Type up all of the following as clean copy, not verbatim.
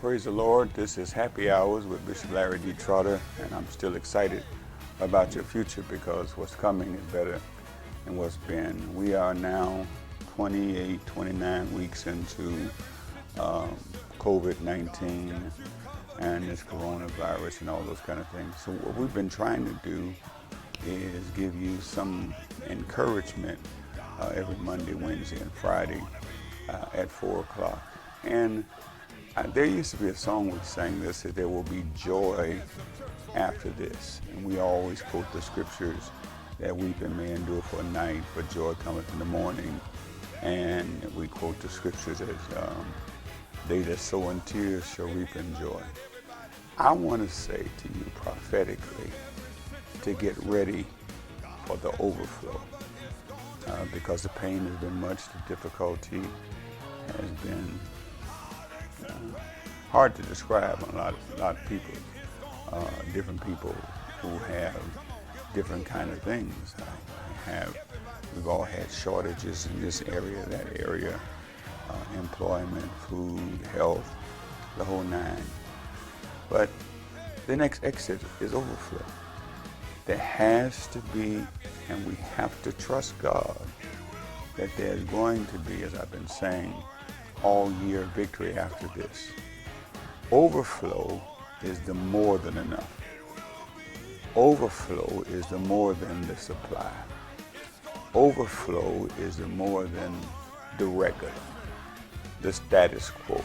Praise the Lord. This is Happy Hours with Bishop Larry D. Trotter, and I'm still excited about your future because what's coming is better than what's been. We are now 28, 29 weeks into COVID-19 and this coronavirus and all those kind of things. So what we've been trying to do is give you some encouragement every Monday, Wednesday, and Friday at 4 o'clock. And there used to be a song we sang that said there will be joy after this. And we always quote the scriptures that weeping may endure for a night, but joy cometh in the morning. And we quote the scriptures as they that sow in tears shall reap in joy. I want to say to you prophetically to get ready for the overflow because the pain has been much, the difficulty has been hard to describe on a lot of people, different people who have different kind of things. We've all had shortages in this area, that area, employment, food, health, the whole nine. But the next exit is overflow. There has to be, and we have to trust God that there's going to be, as I've been saying, all year victory after this. Overflow is the more than enough. Overflow is the more than the supply. Overflow is the more than the regular, the status quo,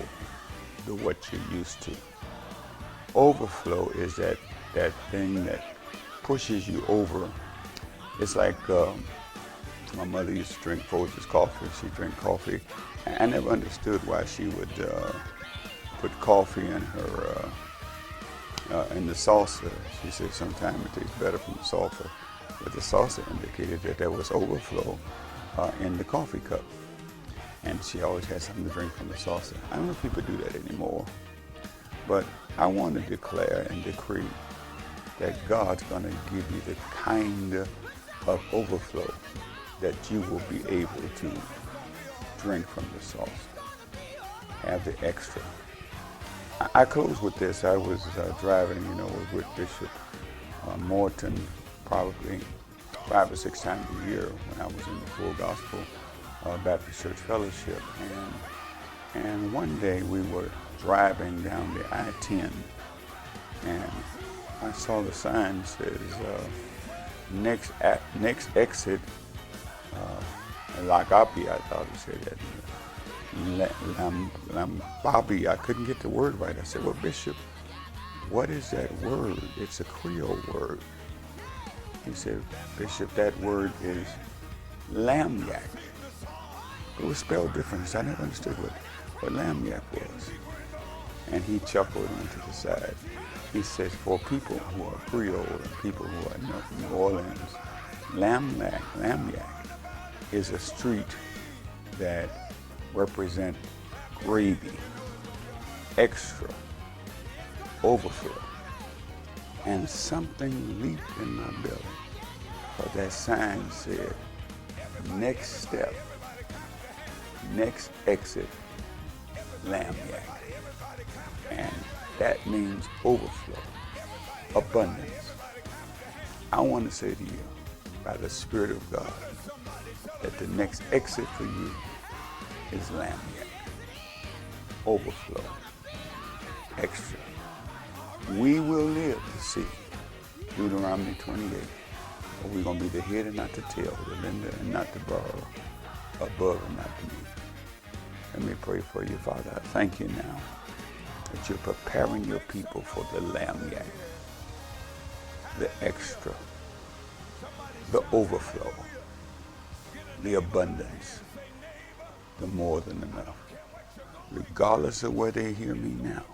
the what you're used to. Overflow is that thing that pushes you over. It's like my mother used to drink Folgers coffee. She drank coffee. I never understood why she would put coffee in her in the salsa. She said sometimes it tastes better from the salsa, but the salsa indicated that there was overflow in the coffee cup, and she always had something to drink from the salsa. I don't know if people do that anymore, but I want to declare and decree that God's going to give you the kind of overflow that you will be able to drink from the sauce, have the extra. I close with this. I was driving, with Bishop Morton probably 5 or 6 times a year when I was in the Full Gospel Baptist Church Fellowship. And one day we were driving down the I-10 and I saw the sign says next exit Lagapi, I thought it said that. Lambabi, I couldn't get the word right. I said, well, Bishop, what is that word? It's a Creole word. He said, Bishop, that word is lamb yak. It was spelled different, so I never understood what lamb yak was. And he chuckled and went to the side. He says, for people who are Creole and people who are New Orleans, lamb yak is a street that represent gravy, extra, overflow. And something leaped in my belly, but that sign said, next step, next exit, lamb yak. And that means overflow, abundance. I want to say to you, by the Spirit of God, that the next exit for you is lamb yak, overflow, extra. We will live to see Deuteronomy 28, but we're going to be the head and not the tail, the lender and not the borrower, above and not beneath. Let me pray for you, Father. I thank you now that you're preparing your people for the lamb yak, the extra, the overflow, the abundance, the more than enough. Regardless of where they hear me now,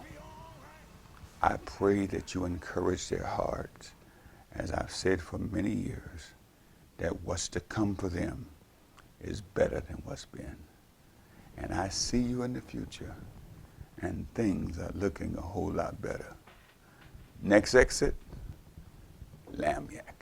I pray that you encourage their hearts, as I've said for many years, that what's to come for them is better than what's been. And I see you in the future, and things are looking a whole lot better. Next exit, lamb yak.